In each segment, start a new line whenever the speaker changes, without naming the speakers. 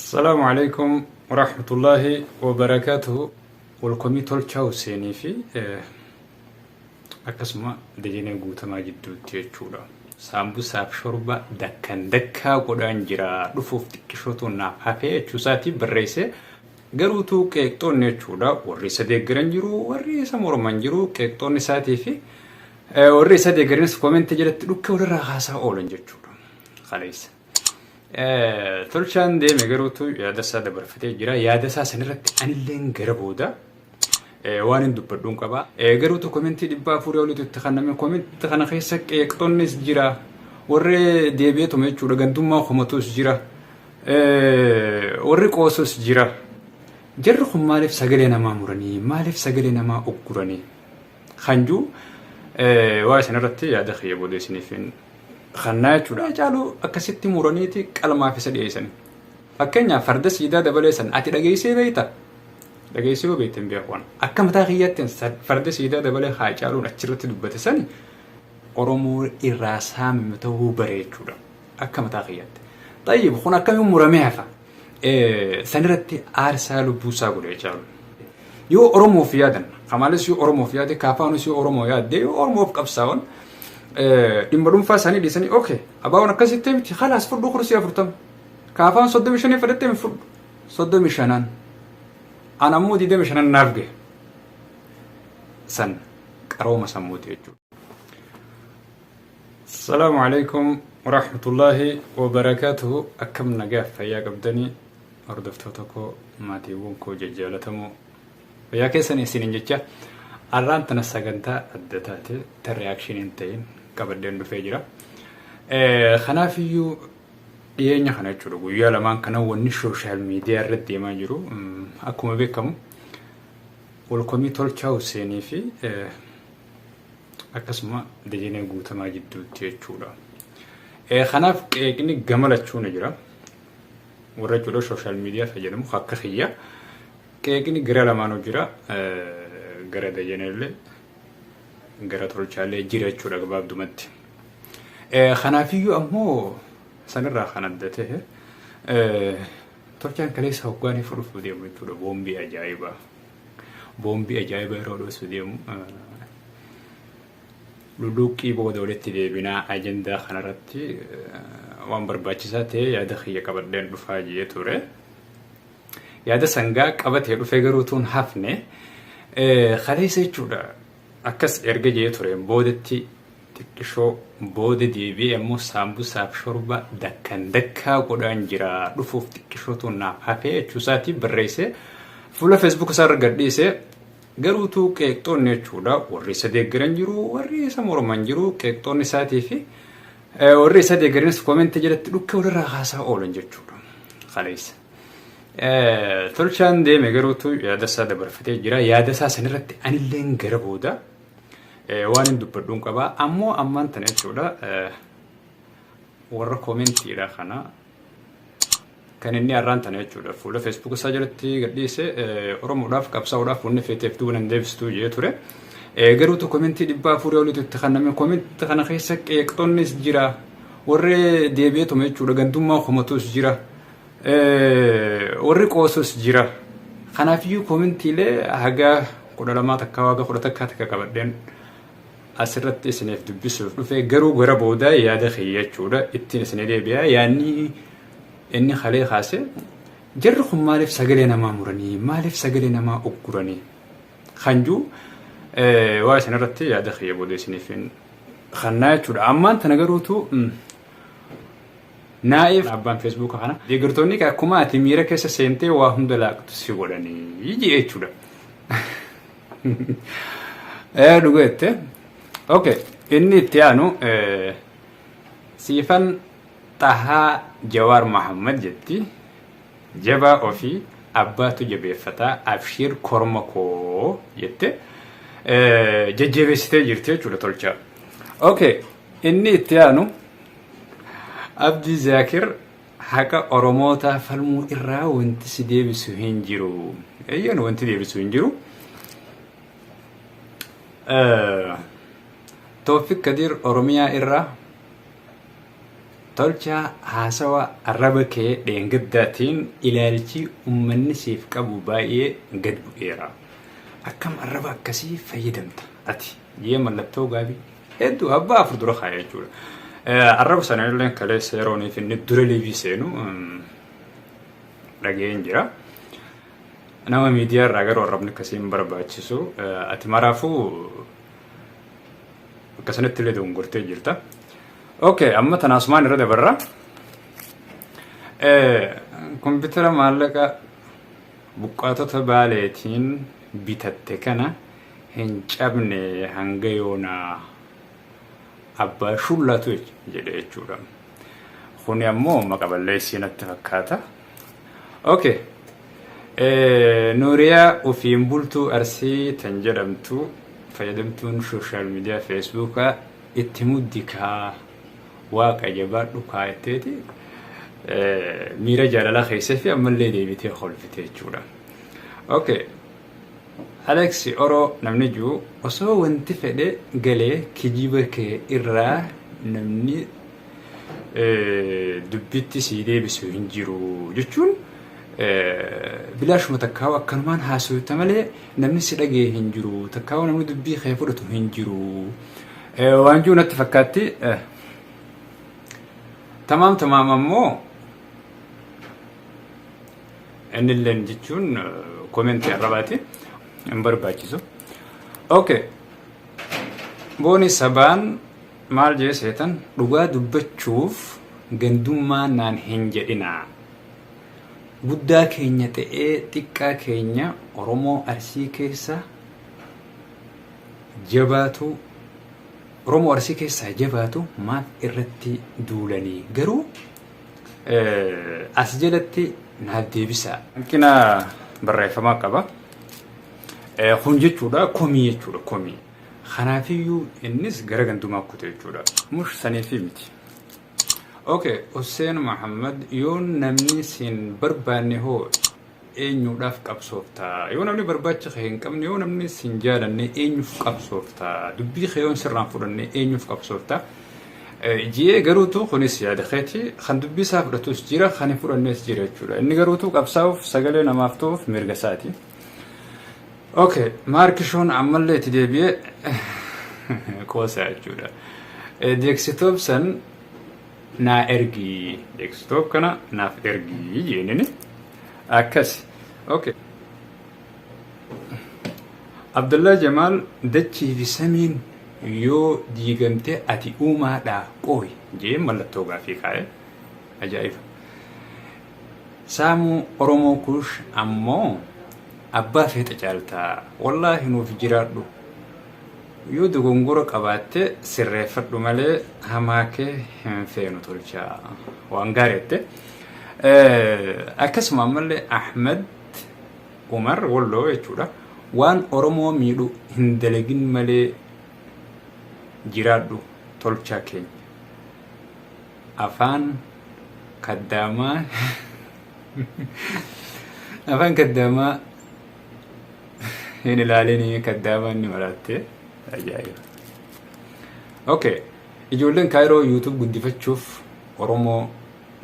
السلام عليكم ورحمة الله وبركاته. والكمي تولشاو سيني في أكسما دجيني قوتا ما جدو تيجودا سامبو ساب شوربا دكا قدان جرا رفوف تكشوتو نافافي چوساتي برئيسي قروتو كيكتون نيچودا ورئيسا ديگرن جرو ورئيسا مورمان جرو كيكتون نساتي في ورئيسا ديگرنس كومنت جلت لكا ورا غاسا أولن جيچودا خليس تولشان دي مغروتو يادا سادا برفتي جرا يادا سا سنرت أنلين غربودا وان دبردون قبا غروتو كومنتي دبا فوريولو تخنمي كومنت تخنا خيسك يقطنس جرا وري ديبيتو ميچو دغنتوما خمتوس جرا وري قوسوس جرا جرخم مالف سغلينا ما مرني مالف سغلينا ما اوغرني خنجو واسنرت يادا خيبو ديسنيفين خناچو دا جالو اكسيتي مورونيتي قلما في سديسن اكنيا فرد سيدا دبليسن اتي دغيسي بيتا دغيسي بيتن بيقوان اكم تاخياتن فرد سيدا دبلي خاچالو نچرت دبتسن oromo irasam متو بريچو دا اكم تاخيات طيب خونا كم مرميفا سنرتي ارسالو بوسا غوريچالو يو oromo فيادن خمالس يو oromo فيادي كافانوس يو oromo يادي oromof qabsaawun دمبرون فاساني ديساني اوكي اباونا كاسيتم تي خلاص فردو خرسي افرتم كافان صدو مشاني فدتم فرد صدو مشانان انا مودي دي مشانان نافغي سن قروما سموتي يجو. السلام عليكم ورحمة الله وبركاته. أكم نجاح فيا قبدني أردفتوتكو ماتي وونكو ججالتمو ويا كيساني سننجتشا الران تنساقنتا الدتاتي ترياكشن انتين قبدين بفجرة خنافيو يينيا خناچو غويا لمان كنا وني سوشيال ميديا رد ما جرو اكو بكم والكمي تولچاو سيني في اكسما دجيني غوتا ما جدو تيچودا خناف كني غملچو نجرا ورچو سوشيال ميديا فجرم خكخيا كني غرا لمانو جرا غرا دجينيله غرا تولچالي جيرچو دغباب دومت خنافيو امو سنرا خندته تركيان كليس هوغاني فروف ديم تو بومبي اجايبا رودوس ديم لودوكي بودولتي دي بنا اجندا خنرتي وان برباچساتي يا دخيه قبدن دفاجي توره يا دسنغا قبت هدو فيغروتون حفنه خليسيچودا اكس ارگجي توره بودتي تكشو بود ديبي امو سامبو ساب شوربا دكا قدان جرا رفوف تكشو تو نافافي چوساتي برئيسي فولا فيسبوك سار گديسه غروتو كيكتون نيچودا وريسا ديگرن جرو وريسا مورمان جرو كيكتون ساتي في وريسا ديگرنس كومنت جلت لك ورا غاسا اولن جچودا خليس تولشان دي مغروتو يادا سادا برفتي جرا يادا سا سنرت انلين غربودا وان دبردون قبا امو امان تنچودا ور كومنتي را خنا كانني اران تنچودا فول فيسبوك ساجلتي غديسه oromo daf qabsaawu daf wonne feetef duunan deebstu jeeture garuutu كومنتي دبا فوريولو تخنم كومنت خنا خيسك يقطنس جرا ور ديبيتو مچودا غنتوما خمتوس جرا ور قوسوس جرا خنافيو كومنتي له هاغا قدلما تكاواغا خدتكا تكابدن أسرت سنف دبسوف في جرو غربودا يا دخية شورا اتني سنة بيا يعني إني خلي خاصة جرخم مالف سجلنا ما مرني مالف سجلنا ما أقرني خنجو واسن رتي يا دخية بودي سنفين خناة شورا أمان تنجروتو نايف عبان فيسبوك أنا ديجرتوني كأكما تميرة كيسة سنتي وهم دلاك تسيقولني يجي شورا لقيت اوكي اني تيانو سيفن طه جوار محمد جدي جبا اوفي اباتو جبي فتا ابشير كورمكو يت ججبستي جرتي تولچا اوكي اني تيانو عبد ذاكر حكا اوروموتا فلمو إرا وانت سيدي بسوهنجرو ايان وانت دي بسوهنجرو توفيق كدير أوروميا إرّا tolcha haasawa arraba kee dheengaddaatiin ilaalchi ummanni siif qabu baay'ee gad bu'eera. Akkam arraba akkasii fayyadamta ati jee mallattoo gaabii hedduu abbaa afur dura kaaya jechuudha. Arraba sana illee kaleessa yerooniif inni dura leebii seenu dhageen jira. Nama miidiyaa irraa garuu arrabni akkasii hin barbaachisu. Ati maraafuu akkasanitti illee dogongortee jirta. Okay, amma tanaasumaan irra dabarra. Kompiitara maallaqa buqqaatota baaleetiin bitatte kana hin cabne hanga yoonaa abbaa shullatu jedhe jechuudha. Kuni ammoo maqaballeessii natti fakkaata. Okay. Nuuriyaa ofiin bultuu Arsii tan jedhamtu fayyadamtuun social media Facebookaa itti muddikaa waaqa jabaadhu kaayatteeti miira jaalalaa keessa fi ammallee deebitee kolfite jechuudha. Okay. Alex Oro namni jiru osoo wanti fedhe galee kijiba kee irraa namni dubbitti sii deebisu hin jiru jechuun bilaashuma takkaawu akkanumaan haasawta malee namni si dhagee hin jiru takkaawu namni dubbii kee fudhatu hin jiru waan jiru natti fakkaatti. Tamaam ammoo innilleen jechuun komentii arrabaati hin barbaachisu. Okay. Booni sabaan maal jee seetan dhugaa dubbachuuf gandummaa naan hin jedhinaa. Guddaa keenya ta'ee xiqqaa keenya Oromoo Arsii keessa jabaatu Oromoo Arsii keessaa jabaatu maaf irratti duulanii garuu as jalatti naaf deebisa. Hanqina barreeffamaa qaba. Kun jechuudha komii jechuudha komii. Kanaafiyyuu innis gara gandumaa kute jechuudha. Mush saniifi miti. Okay, Hussein Muhammad yoon namni siin barbaanne hoo eenyuudhaaf qabsooftaa yoo namni barbaacha kee hin qabne yoo namni siin jaalanne eenyuuf qabsooftaa dubbii kee yoon sirraan fudhanne eenyuuf qabsooftaa jee garuutu kunis yaada keeti kan dubbii isaa fudhatus jira kan hin fudhannes jira jechuudha. Inni garuutu qabsaa'uuf sagalee namaaf ta'uuf mirga isaati. Okay, Markishoon ammallee itti deebi'ee qoosaa jechuudha. Deeksitoop san naa ergi desktop kana naaf ergi jeenini akkas. Okay. Abdullah Jamal dachii fi samiin yoo diigamte ati uumaadhaa qooyi jee mallattoo gaafii kaa'e ajaa'iba. Saamuu Oromoo Kuush ammoo abbaa feeta caaltaa wallaahi nuuf jiraadhu yoo dogongora qabaatte sirreeffadhu malee hamaa kee hin feenu tolchaa waan gaariitte. Akkasuma ammallee Ahmed Umar Walloo jechuudha waan Oromoo miidhu hin dalagin malee jiraadhu tolchaa keenya afaan kaddaamaa afaan kaddaamaa hin ilaalini kaddaamaa inni maratte ajaa'iba. Okay, ijoolleen Kaayiroo YouTube guddifachuuf Oromoo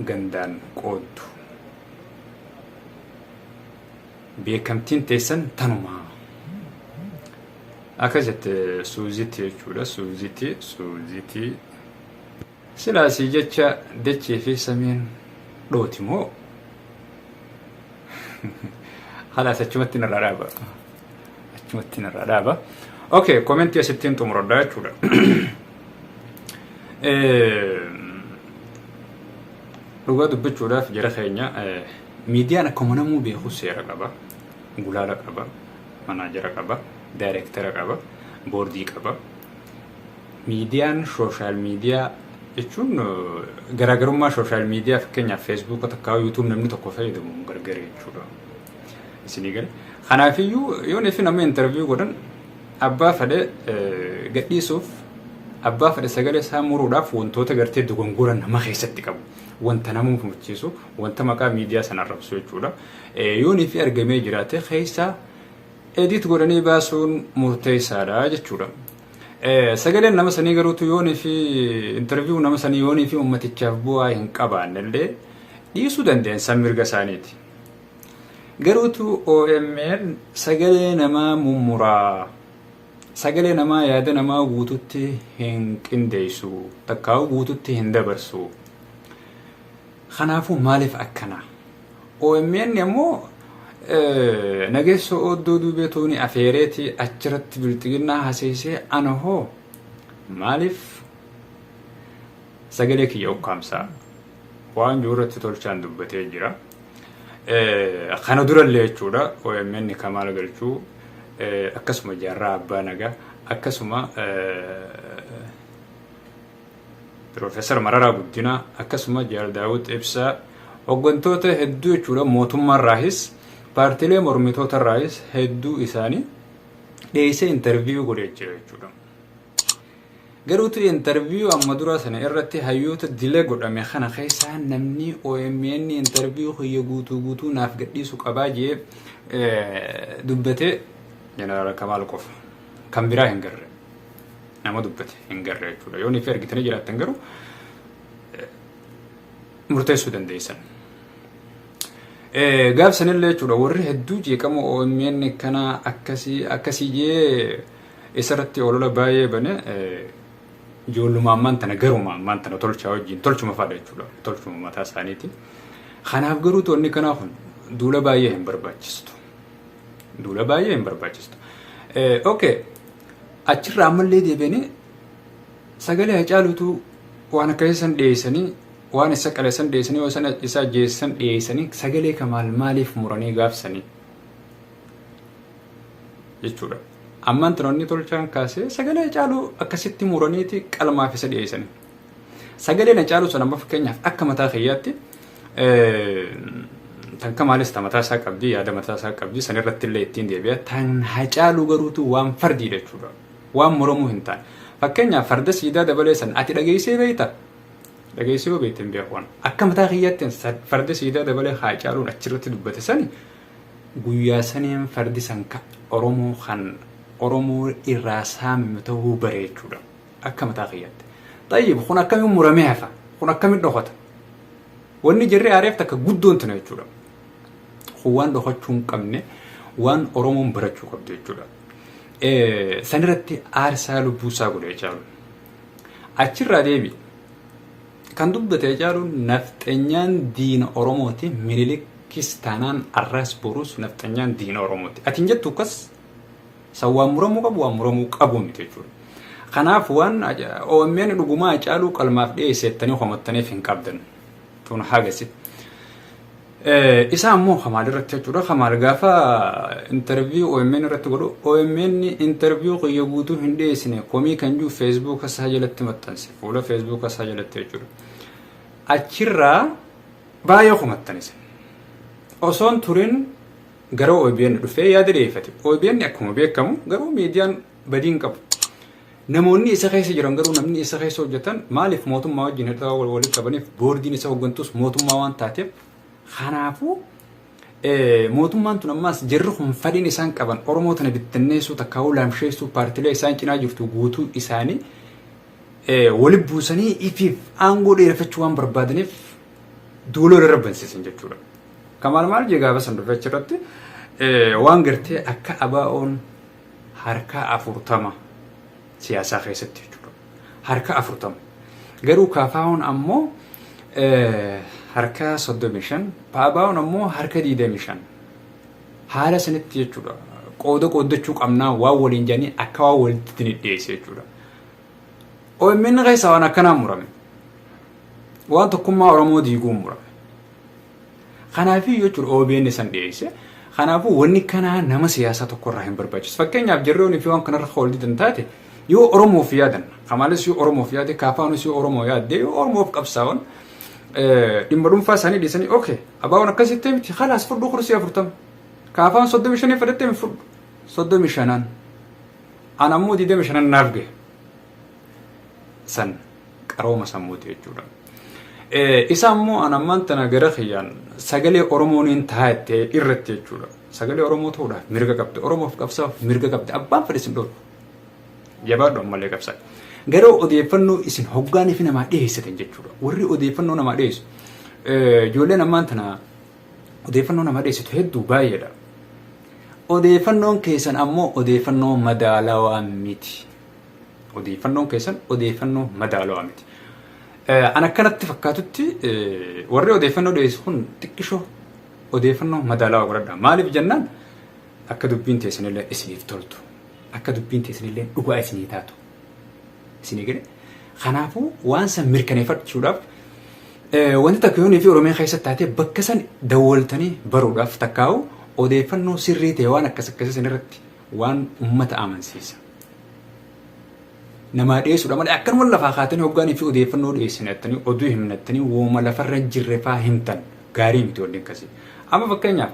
gandaan qooddu beekamtiin teessan tanumaa akka jette Suuziti jechuudha. Suuziti silaasii jecha dachee fi samiin dhooti moo halaas achumatti narraa dhaaba. Okay, komentii asittiin xumuradhaa jechuudha. Dhugaa dubbachuudhaaf jara keenya miidiyaan akkuma namuu beeku seera qaba, gulaala qaba, manaajara qaba, daayireektara qaba, boordii qaba. Miidiyaan sooshaal miidiyaa jechuun garaagarummaa sooshaal miidiyaa fakkeenyaaf feesbuuka takkaa yuutuub namni tokko fayyadamu gargar jechuudha. Isinii gale. Kanaafiyyuu yoo neefi nama intarviiyuu godhan abbaa fedhe gadhiisuuf abbaa fedhe sagalee isaa muruudhaaf wantoota gartee dogongoran nama keessatti qabu. Wanta namuuf muchiisu wanta maqaa miidiyaa sana arrabsu jechuudha. Yoo neefi argamee jiraate keessa edit godhanii baasuun murteessaadha jechuudha. sagaleen nama sanii garuutu yoonii fi interview nama sanii yoonii fi ummatichaaf bu'aa hin qabaannellee dhiisuu dandeensan mirga isaaniiti. Garuutu OMN sagalee namaa mummuraa sagalee namaa yaada namaa guututti hin qindeessu takkaa'u guututti hin dabarsu. Kanaafuu maaliif akkana? OMN ammoo nageessoo oddoo duubeetuuni afeereeti achirratti bilxiginnaa haseesee ana hoo maaliif sagalee kiyya ukkaamsaa waan jirurratti tolchaan dubbatee jira. Kana durallee jechuudha OMN Kamaal Galchuu akkasuma jaarraa abbaa nagaa akkasuma Profeesar Mararaa Guddinaa akkasuma Jaal Daawud Ibsaa hooggantoota hedduu jechuudha mootummaan raahis paartiilee mormitoota raahis hedduu isaanii dhiyeessee interview godhee jira jechuudha. Garuutu interview amma dura sana irratti hayyoota dilee godhame kana keessaa namni OMN interview kiyya guutuu naaf gadhiisu qabaa jee dubbate Jeneraal Kamaal qofa kan biraa hin garre nama dubbate hin garre jechuudha. Yoon ifi argitanii jiraattan garuu murteessuu dandeessan. Gaafsanillee jechuudha warri hedduu jeeqama OMN kana akkasii jee isarratti olola baay'ee bane ijoollummaan maantana garuma maantana tolchaa wajjin tolchuma faadha jechuudha. Tolchuma mataa isaaniiti. Kanaaf garuu toonni kanaa kun duula baay'ee hin barbaachistu. Duula baay'ee hin barbaachistu. Okay. Achirraa ammallee deebi'anii sagalee hacaaluutu waan akka isaan dhiyeessanii waan isa qaleessan dhiyeessanii waan isa jeessan dhiyeessanii sagalee Kamaal maaliif muranii gaafsanii jechuudha. Ammaan tanoonni tolchaan kaasee sagalee hacaaluu akkasitti muraniiti qalmaaf isa dhiyeessanii. Sagaleen hacaaluu sana amma fakkeenyaaf akka mataa kiyyaatti tan Kamaalis mataa isaa qabdi yaada mataa isaa qabdi san irratti illee ittiin deebi'a. Tan hacaaluu garuutu waan fardiidha jechuudha. Waan moromuu hin taane. Fakkeenyaaf farda siidaa dabalee san ati dhageessee beekta. Dhageessee yoo beekte hin beekuun. Akka mataa kiyyaatti farda siidaa dabalee hacaaluun achirratti dubbate sani guyyaa saniin fardi san Oromoo kan Oromoo irraa saamame ta'uu bareechuudha. Akka mataa kiyyaatti. Tayyib kun akkamiin muramee hafa? Kun akkamiin dhokata? Wanni jirri aareef takka guddoon tana jechuudha. Waan dhokachuu hin qabne waan Oromoon barachuu qabdu jechuudha. Sanirratti aarsaa lubbuusaa godhe jechaalu. Achirraa deebi. Kan dubbate jechaalu nafxanyaan diina Oromooti Miniliikis taanaan arraas borus nafxanyaan diina Oromooti. Atiin jettu akkas waan muramuu qabu miti jechuudha. Kanaaf waan OMN dhugumaa hacaaluu qalmaaf dhiyeessettanii homattaniif hin qabdan. Tun hagasi. Isa ammoo Kamaal irratti jechuudha. Kamaal gaafa interview OMN irratti godhu OMN interview kiyya guutuu hin dhiyeessine komii kan jiru Facebook isaa jalatti maxxanse fuula Facebook isaa jalatti jechuudha. Achirraa baay'ee homattanis. Osoon turin gara OBN dhufee yaada dhiyeeffate. OBN akkuma beekamu garuu miidiyaan badiin qabu. Namoonni isa keessa jiran garuu namni isa keessa hojjetan maaliif mootummaa wajjin hir'aa walitti qabaniif boordiin isa hooggantus mootummaa waan taateef kanaafuu mootummaan tun ammaas jirri kun fadhiin isaan qaban Oromoo tana bittinneessuu takkaa'uu laamsheessuu paartilee isaan cinaa jirtu guutuu isaanii walitti buusanii ifiif aangoo dheereffachuu waan barbaadaniif duuloo darbansiisan jechuudha. Kamaal maal jee gaafa san dhufe achirratti waan gartee akka ABO'n harka 40 siyaasaa keessatti jechuudha. Harka 40. Garuu KFO'n ammoo harka 35, ABO'n ammoo harka 25. Haala sanitti jechuudha. Qoodachuu qabnaa waan waliin jedhanii akka waan walitti dhiyeesse jechuudha. OMN keessa waan akkanaa murame. Waan tokkummaa Oromoo diiguun murame. Kanaafii jechuudha OBN san dhiyeesse. Kanaafuu wanni kanaa nama siyaasaa tokkorraa hin barbaachisu. Fakkeenyaaf jirroonni fi waan kanarra hooldi dantaate yoo Oromoof yaadan, Kamaalis yoo Oromoof yaade, KFO'nis yoo Oromoo yaadde, yoo Oromoof qabsaawan dhimma dhuunfaa isaanii dhiisanii okay, ABO'n akkasitti miti khalaas fudhu kursii 40. KFO'n 35 fudhattee mi fudhu 35. Ana ammoo 25 naaf gahe. San qarooma sammuuti jechuudha. Isa ammoo ana ammaan tana gara khiyyaan sagalee Oromooniin taa'attee irratti jechuudha. Sagalee Oromoo ta'uudhaaf mirga qabdi. Oromoof qabsaaf mirga qabdi. Abbaan fedhe sin dhoorku. jabaadhu ammallee qabsaa. Garuu odeeffannoo isin hoggaanii fi namaa dhiyeessatan jechuudha. Warri odeeffannoo namaa dhiyeessu ijoolleen ammaan tana odeeffannoo namaa dhiyeessitu hedduu baay'eedha. Odeeffannoon keessan ammoo odeeffannoo madaalawaa miti. Odeeffannoon keessan odeeffannoo madaalawaa miti. An akkanatti fakkaatutti warri odeeffannoo dhiyeessu kun xiqqishoo odeeffannoo madaalawaa godhadha. Maaliif jennaan akka dubbiin teessanillee isiniif toltu. Akka dubbiin teessanillee dhugaa isinii taatu. Isinii gede. Kanaafuu waan san mirkaneeffachuudhaaf wanti takka yoonii fi Oromiyaa keessatti taatee bakka san dawwaltanii baruudhaaf takkaa'u odeeffannoo sirrii ta'e waan akkas akkasiin irratti waan uummata amansiisa. Namaa dhiyeessuudha malee akkanuma lafaa kaatanii hoggaanii fi odeeffannoo dhiyeessinattanii oduu himnattanii wooma lafarra jirre faa himtan gaarii miti wanti akkasii. Amma fakkeenyaaf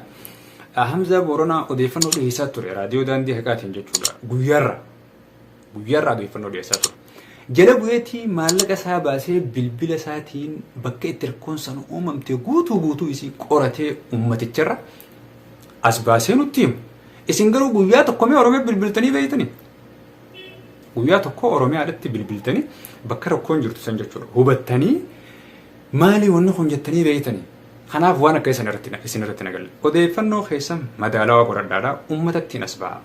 Hamza Booranaa odeeffannoo dhiyeessaa ture raadiyoo daandii haqaatiin jechuudha. Guyyaarraa odeeffannoo dhiyeessaa ture. Jala bu'eetii maallaqa isaa baasee bilbila isaatiin bakka itti rakkoon sana uumamte guutuu isii qoratee uummaticharra as baasee nutti himu. Isin garuu guyyaa tokko mee Oromiyaa bilbiltanii beeytanii? Guyyaa tokko Oromiyaadhaatti bilbiltanii bakka rakkoon jirtu san jechuudha. Hubattanii maalii wanni kun jettanii beeytanii? Kanaaf waan akka isin irratti nagalle. Odeeffannoo keessan madaalawaa godhadhaadhaa uummatattiin as ba'a.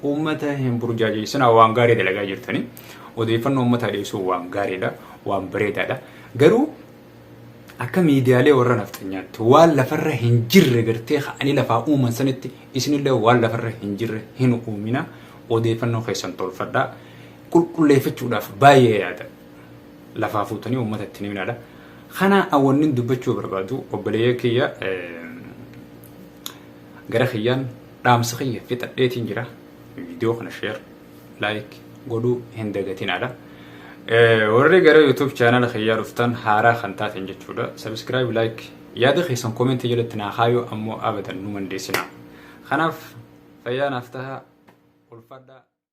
Uummata hin burjaajeessinaa waan gaarii dalagaa jirtanii. Odeeffannoo uummataa dhiyeessuu waan gaariidha, waan bareedaadha. Garuu akka miidiyaalee warra nafxanyaatti waan lafarra hin jirre gartee ka'anii lafaa uuman sanitti isinillee waan lafarra hin jirre hin uumina. Odeeffannoo keessan tolfadhaa qulqulleeffachuudhaaf baay'ee yaada. Lafaa fuutanii uummatatti ni minaadha. Kana awwannin dubbachuu barbaadu obboleeyyaa kiyya gara kiyyaan dhaamsa kiyya fixadheetiin jira. Viidiyoo kana share, like godhuu hin dagatinaadha. Warri gara YouTube channel kiyyaa dhuftan haaraa kan taateen jechuudha. Subscribe, like, yaada keessan comment jalatti naa haayoo ammoo abadan nu mandeessina. Kanaaf fayyaa naaf tahaa ulfaadhaa.